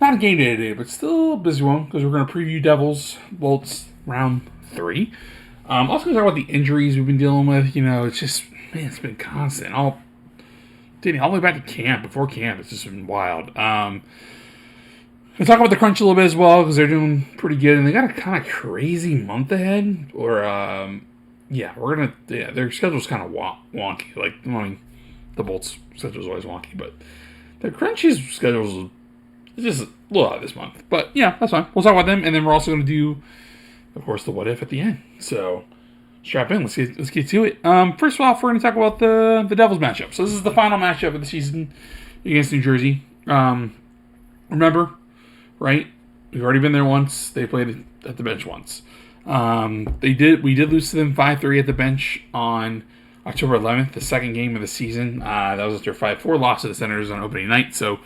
not a game day today, but still a busy one because we're going to preview Devils Bolts round 3. Also going to talk about the injuries we've been dealing with. It's just, man, it's been constant. Dating all the way back to camp. Before camp, it's just been wild. We'll talk about the Crunch a little bit as well because they're doing pretty good and they got a kind of crazy month ahead. Their schedule's kind of wonky. The Bolts' schedule is always wonky, but the Crunch's schedule is just a little out this month. But yeah, that's fine. We'll talk about them, and then we're also going to do, of course, the what if at the end. So strap in. Let's get to it. First off, we're going to talk about the Devils matchup. So this is the final matchup of the season against New Jersey. Remember, right? We've already been there once. They played at the bench once. We did lose to them 5-3 at the bench on October 11th, the second game of the season. That was after 5-4 loss to the Senators on opening night. So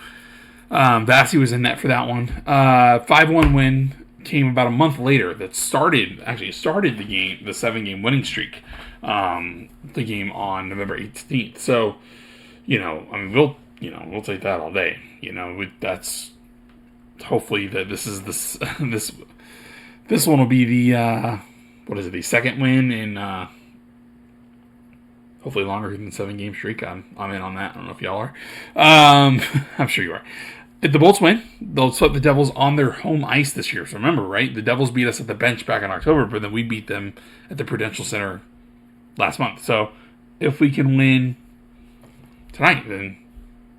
Vasi was in net for that one. 5-1 win came about a month later. That started the game, the 7-game winning streak. The game on November 18th. So, we'll take that all day. That's hopefully that this one will be the second win in hopefully longer than 7-game streak. I'm in on that. I don't know if y'all are. I'm sure you are. If the Bolts win, they'll put the Devils on their home ice this year. So remember, right? The Devils beat us at the bench back in October, but then we beat them at the Prudential Center last month. So if we can win tonight, then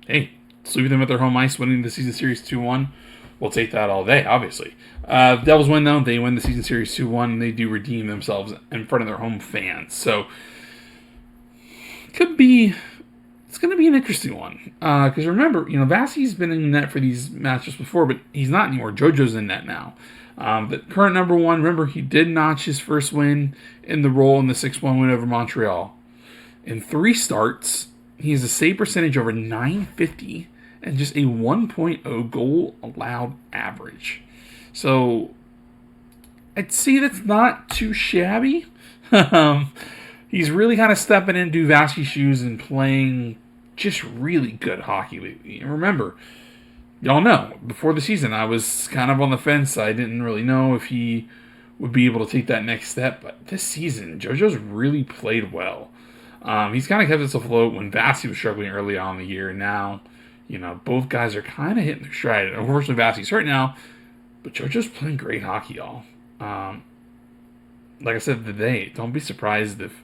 hey, let's leave them at their home ice, winning the season series 2-1. We'll take that all day, obviously. The Devils win, though. They win the season series 2-1, and they do redeem themselves in front of their home fans. So it's going to be an interesting one. Because remember, Vasi's been in net for these matches before, but he's not anymore. JoJo's in net now. The current number one, remember, he did notch his first win in the role in the 6-1 win over Montreal. In 3 starts, he has a save percentage over .950 and just a 1.0 goal allowed average. So I'd say that's not too shabby. He's really kind of stepping into Vasi's shoes and playing just really good hockey lately. And remember, y'all know, before the season, I was kind of on the fence. I didn't really know if he would be able to take that next step. But this season, JoJo's really played well. He's kind of kept us afloat when Vasi was struggling early on in the year. And now, both guys are kind of hitting their stride. Unfortunately, Vasi's hurt now, but JoJo's playing great hockey, y'all. Like I said today, don't be surprised if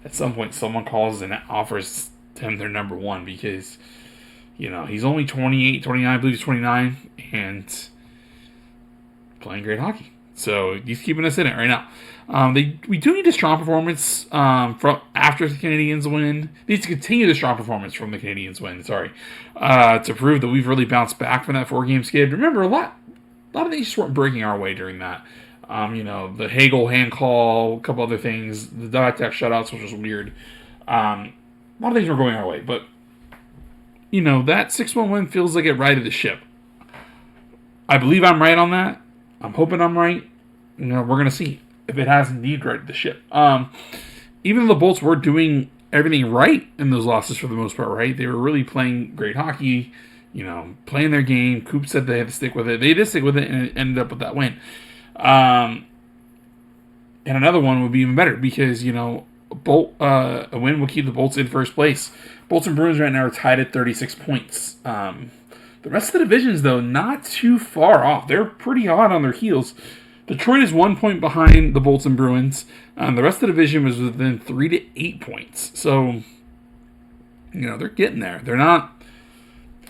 at some point someone calls and offers him their number one because, he's only 28, 29, I believe he's 29, and playing great hockey. So he's keeping us in it right now. We do need a strong performance from after the Canadiens win. Needs to continue the strong performance from the Canadiens win. To prove that we've really bounced back from that 4-game skid. Remember, a lot of things just weren't breaking our way during that. The Hagel hand call, a couple other things, the dot tech shutouts, which was weird. A lot of things were going our way, but that 6-1 win feels like it righted the ship. I believe I'm right on that. I'm hoping I'm right. We're going to see if it has indeed righted the ship. Even though the Bolts were doing everything right in those losses for the most part, right? They were really playing great hockey, playing their game. Coop said they had to stick with it. They did stick with it, and it ended up with that win. And another one would be even better because, a win will keep the Bolts in first place. Bolts and Bruins right now are tied at 36 points. The rest of the divisions, though, not too far off. They're pretty hot on their heels. Detroit is 1 point behind the Bolts and Bruins. The rest of the division was within 3 to 8 points. So, they're getting there. They're not...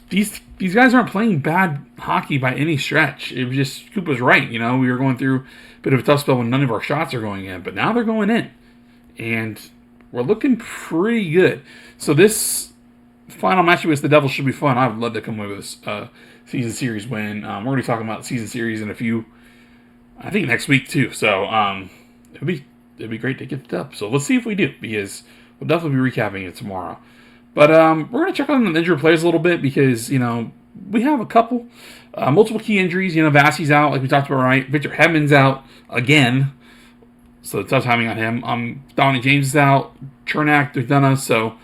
These guys aren't playing bad hockey by any stretch. It was just, Coop was right. We were going through a bit of a tough spell when none of our shots are going in. But now they're going in. And we're looking pretty good. So this final match against the Devils should be fun. I would love to come away with this season series win. We're going to be talking about the season series in a few, I think next week too. So it'd be great to get it up. So let's see if we do, because we'll definitely be recapping it tomorrow. But we're going to check on the injured players a little bit because, we have a couple, multiple key injuries. Vasi's out, like we talked about, right? Victor Hedman's out again. So tough timing on him. Donnie James is out. Chernak, Dudana. So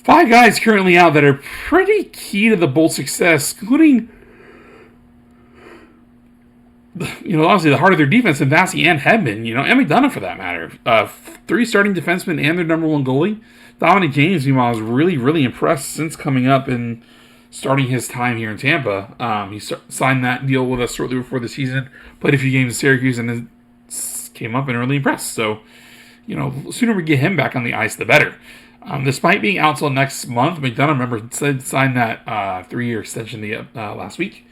5 guys currently out that are pretty key to the Bolts' success, including Obviously the heart of their defense, and Vasi and Hedman, and McDonough for that matter. 3 starting defensemen and their number 1 goalie. Dominic James, meanwhile, was really, really impressed since coming up and starting his time here in Tampa. He signed that deal with us shortly before the season, played a few games in Syracuse, and then came up and really impressed. So, the sooner we get him back on the ice, the better. Despite being out till next month, McDonough, remember, signed that 3-year extension last week.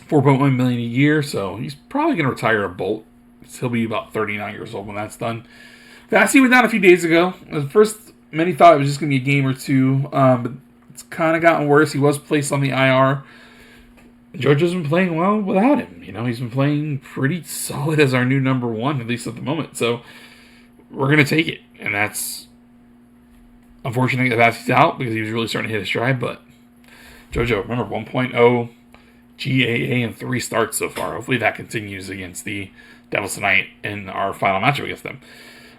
$4.1 million a year, so he's probably going to retire a Bolt. He'll be about 39 years old when that's done. Vasi went down a few days ago. At first, many thought it was just going to be a game or two, but it's kind of gotten worse. He was placed on the IR. JoJo's been playing well without him. He's been playing pretty solid as our new number 1, at least at the moment. So we're going to take it, and that's unfortunate that Vasi's out because he was really starting to hit his stride. But JoJo, remember, 1.0 GAA and 3 starts so far. Hopefully that continues against the Devils tonight in our final matchup against them.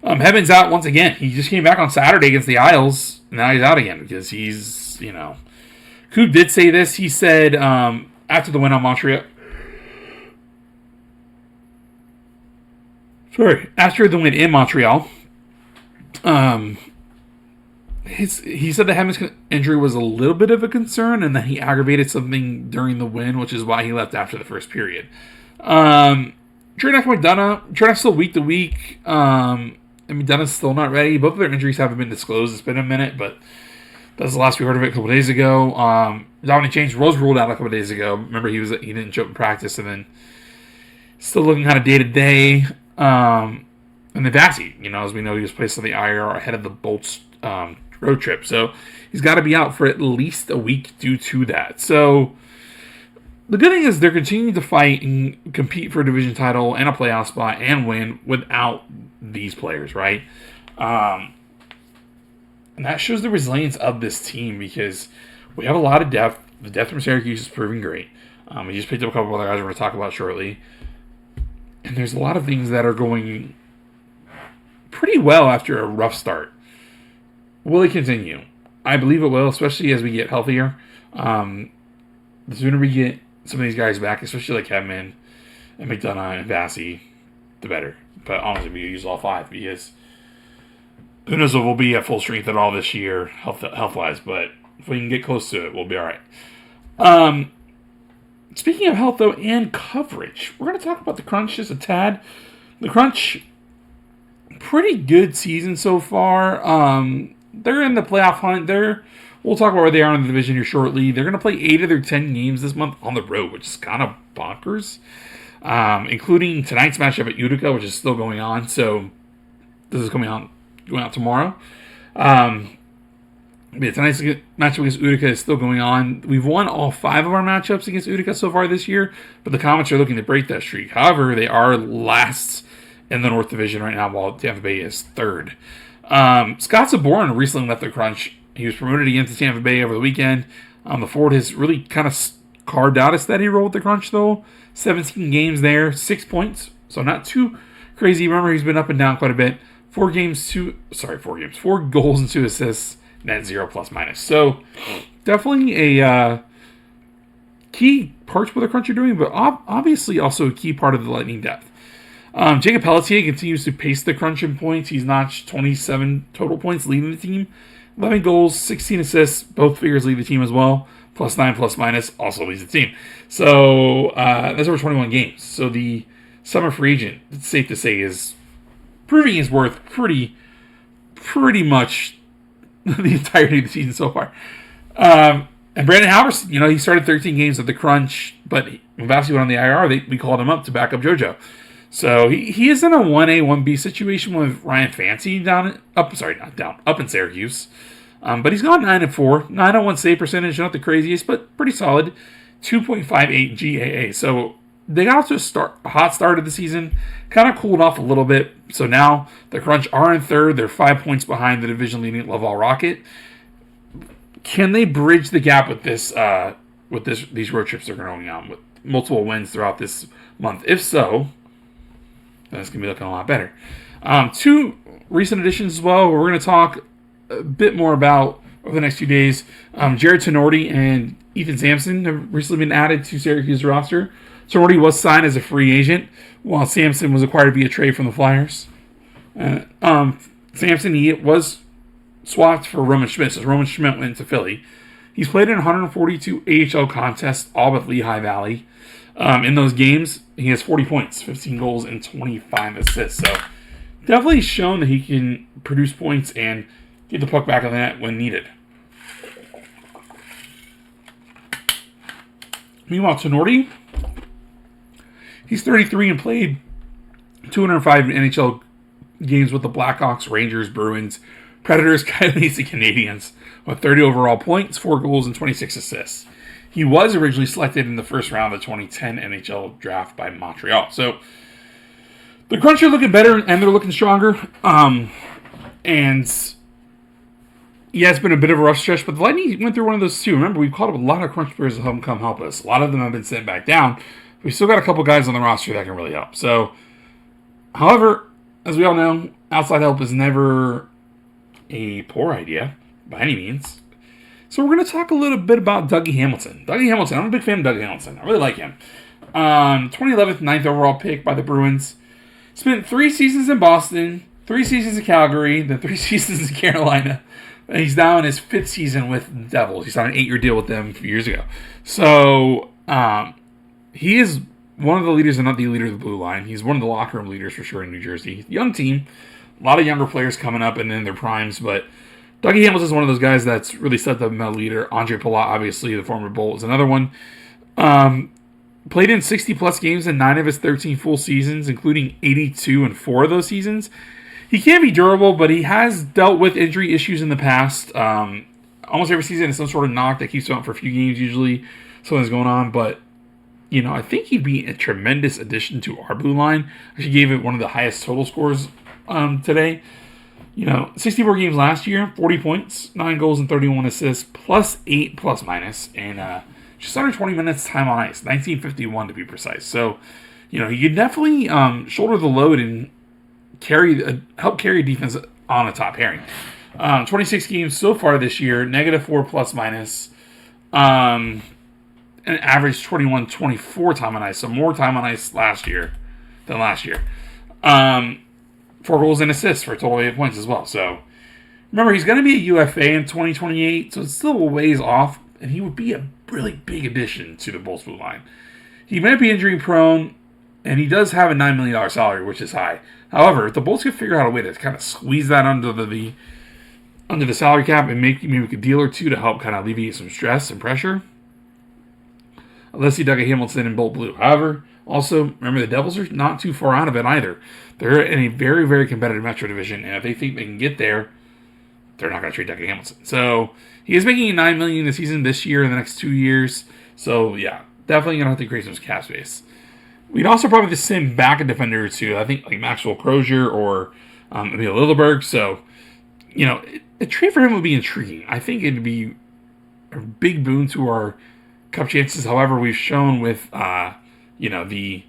Hedman's out once again. He just came back on Saturday against the Isles. And now he's out again because he's, Coop did say this. He said after the win on Montreal. After the win in Montreal, he said that Hedman's injury was a little bit of a concern and that he aggravated something during the win, which is why he left after the first period. Trade McDonough still week to week. McDonough's still not ready. Both of their injuries haven't been disclosed. It's been a minute, but that's the last we heard of it a couple days ago. Dominic James was ruled out a couple days ago. Remember, he didn't show up in practice, and then still looking kind of day to day. And then Vasi, as we know, he was placed on the IR ahead of the Bolts road trip, so he's got to be out for at least a week due to that. So the good thing is they're continuing to fight and compete for a division title and a playoff spot and win without these players, right? And that shows the resilience of this team because we have a lot of depth. The depth from Syracuse is proving great. We just picked up a couple other guys we're going to talk about shortly. And there's a lot of things that are going pretty well after a rough start. Will it continue? I believe it will, especially as we get healthier. The sooner we get some of these guys back, especially like Hedman and McDonough and Vasi, the better. But honestly, we use all 5 because who knows if we'll be at full strength at all this year, health-wise. But if we can get close to it, we'll be all right. Speaking of health, though, and coverage, we're going to talk about the Crunch just a tad. The Crunch, pretty good season so far. They're in the playoff hunt. We'll talk about where they are in the division here shortly. They're going to play 8 of their 10 games this month on the road, which is kind of bonkers, including tonight's matchup at Utica, which is still going on. So this is going out tomorrow. Tonight's matchup against Utica is still going on. We've won all 5 of our matchups against Utica so far this year, but the Comets are looking to break that streak. However, they are last in the North Division right now, while Tampa Bay is 3rd. Scott Saborn recently left the Crunch. He was promoted against Tampa Bay over the weekend. The forward has really kind of carved out a steady role with the Crunch, though. 17 games there, 6 points, so not too crazy. Remember, he's been up and down quite a bit. 4 goals and 2 assists, net 0 plus minus. So definitely a key part what the Crunch are doing, but obviously also a key part of the Lightning depth. Jacob Pelletier continues to pace the Crunch in points. He's notched 27 total points, leading the team. 11 goals, 16 assists. Both figures lead the team as well. Plus 9, plus minus also leads the team. So that's over 21 games. So the summer free agent, it's safe to say, is proving his worth pretty much the entirety of the season so far. And Brandon Halverson, he started 13 games at the Crunch, but when Vasi went on the IR, we called him up to back up JoJo. So he is in a 1A, 1B situation with Ryan Fancy up in Syracuse. But he's gone 9-4, 901 save percentage, not the craziest, but pretty solid. 2.58 GAA. So they got off to a hot start of the season, kind of cooled off a little bit. So now the Crunch are in 3rd. They're 5 points behind the division-leading Laval Rocket. Can they bridge the gap with these road trips they're going on with multiple wins throughout this month? If so, that's going to be looking a lot better. 2 recent additions as well. We're going to talk a bit more about over the next few days. Jared Tenorti and Ethan Sampson have recently been added to Syracuse roster. Torrey was signed as a free agent, while Sampson was acquired via trade from the Flyers. Sampson, he was swapped for Roman Schmidt, so Roman Schmidt went to Philly. He's played in 142 AHL contests, all but Lehigh Valley. In those games, he has 40 points, 15 goals, and 25 assists. So definitely shown that he can produce points and get the puck back on the net when needed. Meanwhile, Tenori, he's 33 and played 205 NHL games with the Blackhawks, Rangers, Bruins, Predators, Coyotes, and Canadiens, with 30 overall points, 4 goals, and 26 assists. He was originally selected in the first round of the 2010 NHL draft by Montreal. So the Crunch are looking better and they're looking stronger. And yeah, it's been a bit of a rough stretch, but the Lightning went through one of those too. Remember, we've called up a lot of Crunch players to come help us. A lot of them have been sent back down. We still got a couple guys on the roster that can really help. So, however, as we all know, outside help is never a poor idea by any means. So we're going to talk a little bit about Dougie Hamilton. Dougie Hamilton, I'm a big fan of Dougie Hamilton. I really like him. 2011, 9th overall pick by the Bruins. Spent 3 seasons in Boston, 3 seasons in Calgary, then 3 seasons in Carolina. And he's now in his 5th season with the Devils. He signed an 8-year deal with them a few years ago. So he is one of the leaders, and not the leader of the blue line. He's one of the locker room leaders for sure in New Jersey. Young team. A lot of younger players coming up and in their primes, but Dougie Hamilton is one of those guys that's really set up a leader. Andre Palat, obviously, the former Bolt, is another one. Played in 60-plus games in 9 of his 13 full seasons, including 82 in 4 of those seasons. He can be durable, but he has dealt with injury issues in the past. Almost every season is some sort of knock that keeps him out for a few games, usually. Something's going on, but I think he'd be a tremendous addition to our blue line. She gave it one of the highest total scores today. 64 games last year, 40 points, 9 goals, and 31 assists, plus 8 plus minus, and just under 20 minutes time on ice, 1951 to be precise. So, he could definitely shoulder the load and help carry a defense on a top pairing. 26 games so far this year, -4 plus minus, and average 21-24 time on ice, so more time on ice than last year. 4 goals and assists for a total of 8 points as well. So, remember, he's going to be a UFA in 2028, so it's still a ways off, and he would be a really big addition to the Bolts blue line. He might be injury prone, and he does have a $9 million salary, which is high. However, if the Bolts could figure out a way to kind of squeeze that under the salary cap and make maybe a deal or two to help kind of alleviate some stress and pressure, let's see Dougie Hamilton in Bolt blue. However, also, remember, the Devils are not too far out of it either. They're in a very, very competitive Metro division, and if they think they can get there, they're not going to trade Dougie Hamilton. So, he is making $9 million a season this year and the next 2 years. So, yeah, definitely going to have to create some cap space. We'd also probably send back a defender or two. I think like Maxwell Crozier or Emil Lilleberg. So, a trade for him would be intriguing. I think it'd be a big boon to our cup chances. However, we've shown with the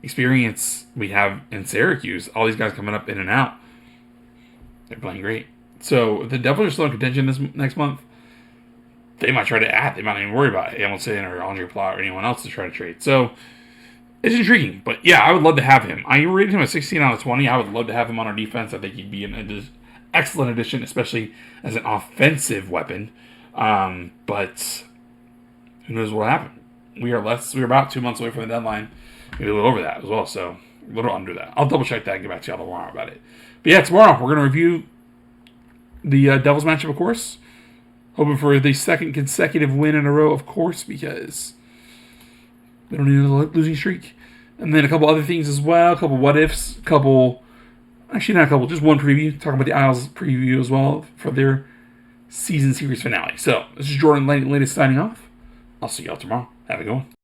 experience we have in Syracuse, all these guys coming up in and out, they're playing great. So if the Devils are still in contention this next month, they might try to add. They might not even worry about Hamilton or Andre Palat or anyone else to try to trade. So it's intriguing. But yeah, I would love to have him. I rated him a 16 out of 20. I would love to have him on our defense. I think he'd be an excellent addition, especially as an offensive weapon. But who knows what will happen? We're about 2 months away from the deadline. Maybe a little over that as well, so a little under that. I'll double check that and get back to y'all tomorrow about it. But yeah, tomorrow we're going to review the Devils matchup, of course. Hoping for the second consecutive win in a row, of course, because we don't need another losing streak. And then a couple other things as well, a couple what-ifs, just one preview. Talking about the Isles preview as well for their season series finale. So, this is Jordan Llanes signing off. I'll see y'all tomorrow. Have a good one.